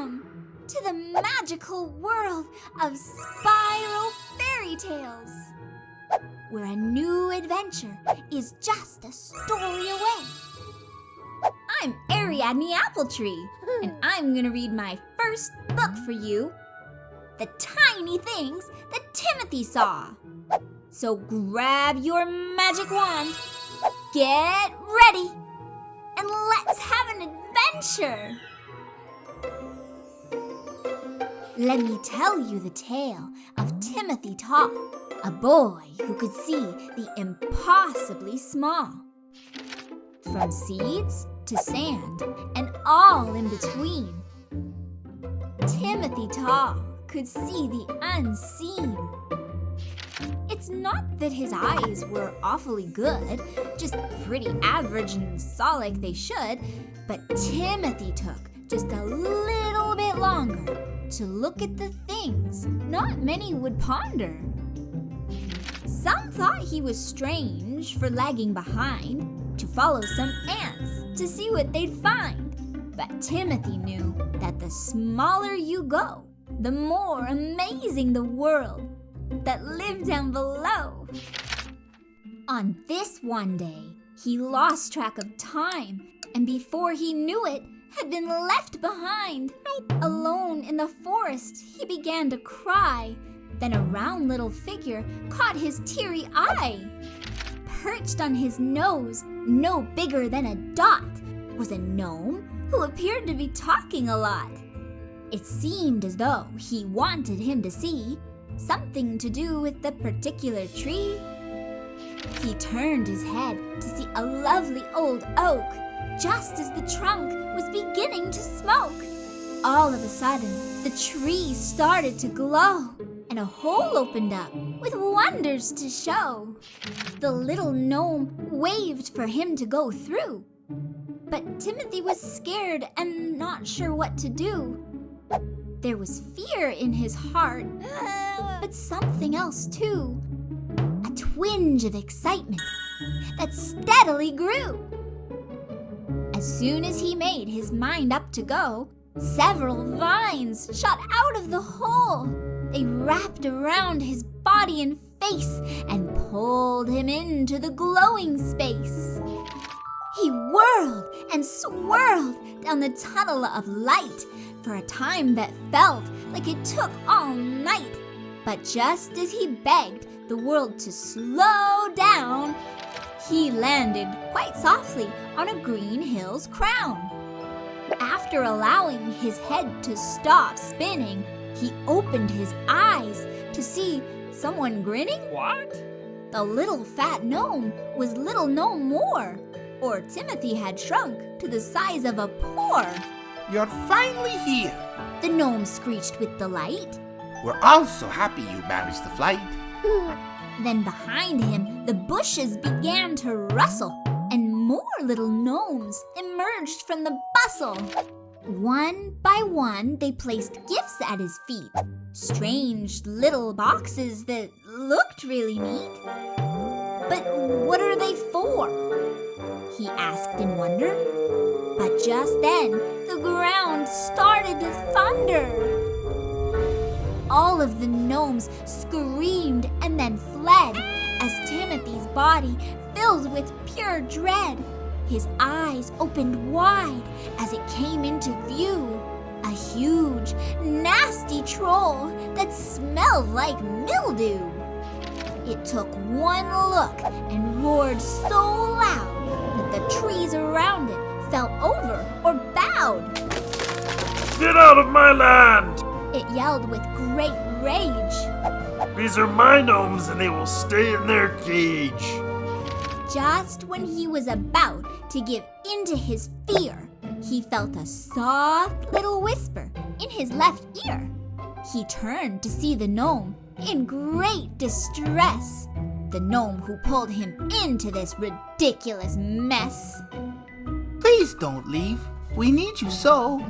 Welcome to the magical world of spiral fairy tales, where a new adventure is just a story away. I'm 𝗖𝗵𝗶𝗹𝗱𝗏𝗍, and I'm gonna read my first book for you, The Tiny Things That Timothy Saw. So grab your magic wand, get ready, and let's have an adventure! Let me tell you the tale of Timothy Top, a boy who could see the impossibly small. From seeds to sand and all in between, Timothy Top could see the unseen. It's not that his eyes were awfully good, just pretty average and saw like they should, but Timothy took just a little bit longer to look at the things not many would ponder. Some thought he was strange for lagging behind to follow some ants to see what they'd find. But Timothy knew that the smaller you go, the more amazing the world that lived down below. On this one day, he lost track of time, and before he knew it, had been left behind. Alone in the forest, he began to cry. Then a round little figure caught his teary eye. Perched on his nose, no bigger than a dot, was a gnome who appeared to be talking a lot. It seemed as though he wanted him to see something to do with the particular tree. He turned his head to see a lovely old oak, just as the trunk was beginning to smoke. All of a sudden, the tree started to glow, and a hole opened up with wonders to show. The little gnome waved for him to go through, but Timothy was scared and not sure what to do. There was fear in his heart, but something else too. A twinge of excitement that steadily grew. As soon as he made his mind up to go, several vines shot out of the hole. They wrapped around his body and face and pulled him into the glowing space. He whirled and swirled down the tunnel of light for a time that felt like it took all night. But just as he begged the world to slow down, he landed quite softly on a green hill's crown. After allowing his head to stop spinning, he opened his eyes to see someone grinning. What? The little fat gnome was little no more, or Timothy had shrunk to the size of a pore. You're finally here. The gnome screeched with delight. We're all so happy you managed the flight. Then behind him, the bushes began to rustle, and more little gnomes emerged from the bustle. One by one, they placed gifts at his feet. Strange little boxes that looked really neat. But what are they for? He asked in wonder. But just then, the ground started to thunder. All of the gnomes screamed and then fled as Timothy's body filled with pure dread. His eyes opened wide as it came into view. A huge, nasty troll that smelled like mildew. It took one look and roared so loud that the trees around it fell over or bowed. Get out of my land! It yelled with great rage. These are my gnomes and they will stay in their cage. Just when he was about to give in to his fear, he felt a soft little whisper in his left ear. He turned to see the gnome in great distress, the gnome who pulled him into this ridiculous mess. Please don't leave. We need you so,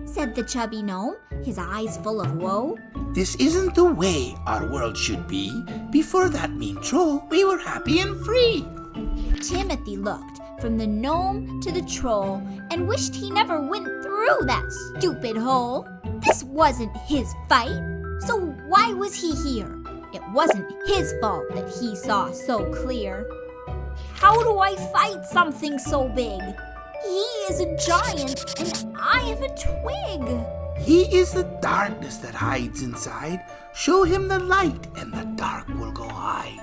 said the chubby gnome, his eyes full of woe. This isn't the way our world should be. Before that mean troll, we were happy and free. Timothy looked from the gnome to the troll and wished he never went through that stupid hole. This wasn't his fight, so why was he here? It wasn't his fault that he saw so clear. How do I fight something so big? He is a giant and I am a twig. He is the darkness that hides inside. Show him the light and the dark will go hide.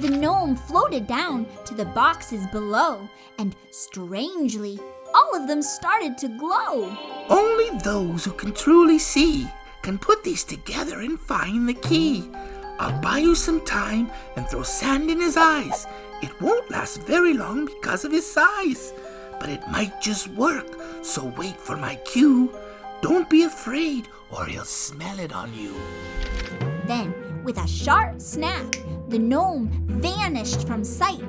The gnome floated down to the boxes below, and strangely, all of them started to glow. Only those who can truly see can put these together and find the key. I'll buy you some time and throw sand in his eyes. It won't last very long because of his size, but it might just work, so wait for my cue. Don't be afraid or he'll smell it on you. Then, with a sharp snap, the gnome vanished from sight,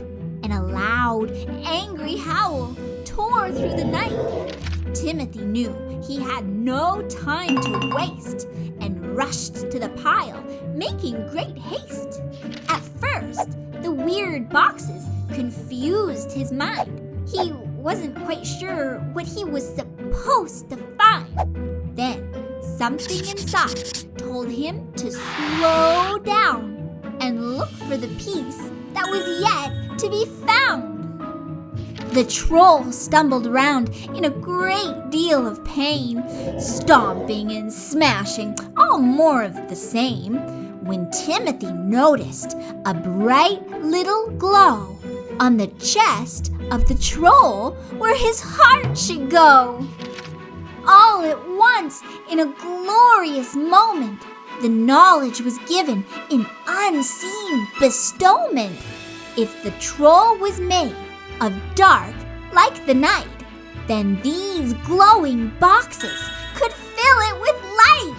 and a loud, angry howl tore through the night. Timothy knew he had no time to waste and rushed to the pile, making great haste. At first, the weird boxes confused his mind. He wasn't quite sure what he was supposed to find. Then, something inside told him to slow down and look for the piece that was yet to be found. The troll stumbled around in a great deal of pain, stomping and smashing, all more of the same, when Timothy noticed a bright little glow on the chest of the troll where his heart should go. All at once, in a glorious moment, the knowledge was given in unseen bestowment. If the troll was made of dark like the night, then these glowing boxes could fill it with light.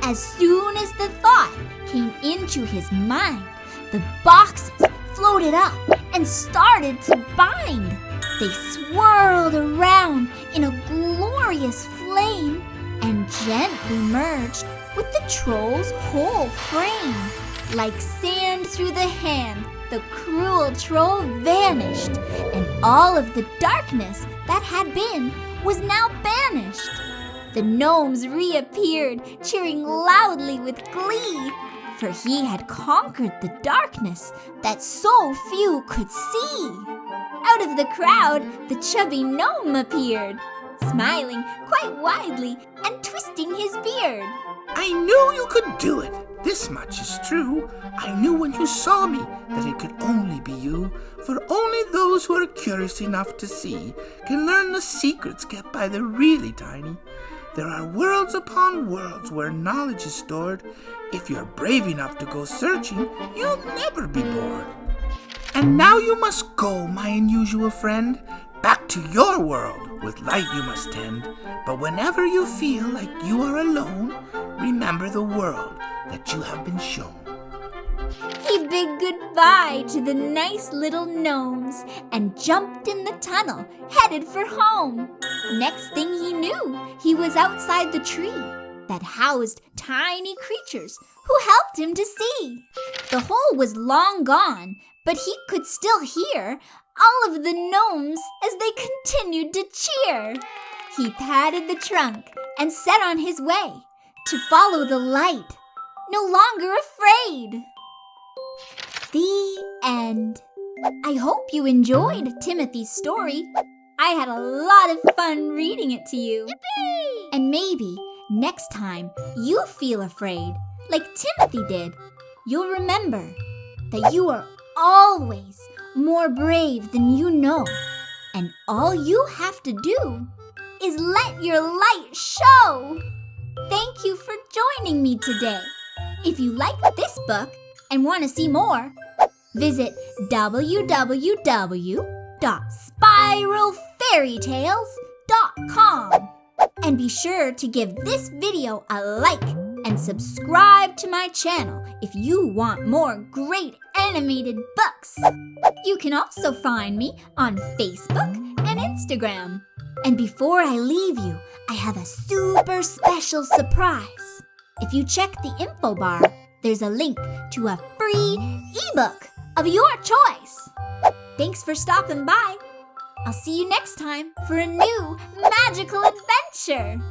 As soon as the thought came into his mind, the boxes floated up and started to bind. They swirled around in a glorious flame and gently merged with the troll's whole frame. Like sand through the hand, the cruel troll vanished, and all of the darkness that had been was now banished. The gnomes reappeared, cheering loudly with glee, for he had conquered the darkness that so few could see. Out of the crowd, the chubby gnome appeared, smiling quite widely and twisting his beard. I knew you could do it. This much is true. I knew when you saw me that it could only be you. For only those who are curious enough to see can learn the secrets kept by the really tiny. There are worlds upon worlds where knowledge is stored. If you're brave enough to go searching, you'll never be bored. And now you must go, my unusual friend. Back to your world, with light you must tend. But whenever you feel like you are alone, remember the world that you have been shown. He bid goodbye to the nice little gnomes and jumped in the tunnel, headed for home. Next thing he knew, he was outside the tree that housed tiny creatures who helped him to see. The hole was long gone, but he could still hear all of the gnomes as they continued to cheer. He patted the trunk and set on his way to follow the light, no longer afraid. The end. I hope you enjoyed Timothy's story. I had a lot of fun reading it to you. Yippee! And maybe next time you feel afraid, like Timothy did, you'll remember that you are always more brave than you know. And all you have to do is let your light show. Thank you for joining me today. If you like this book and want to see more, visit www.𝗵𝗵𝗶𝗱𝗄𝗋○tales.com and be sure to give this video a like and subscribe to my channel if you want more great animated books. You can also find me on Facebook and Instagram. And before I leave you, I have a super special surprise. If you check the info bar, there's a link to a free ebook of your choice. Thanks for stopping by. I'll see you next time for a new magical adventure.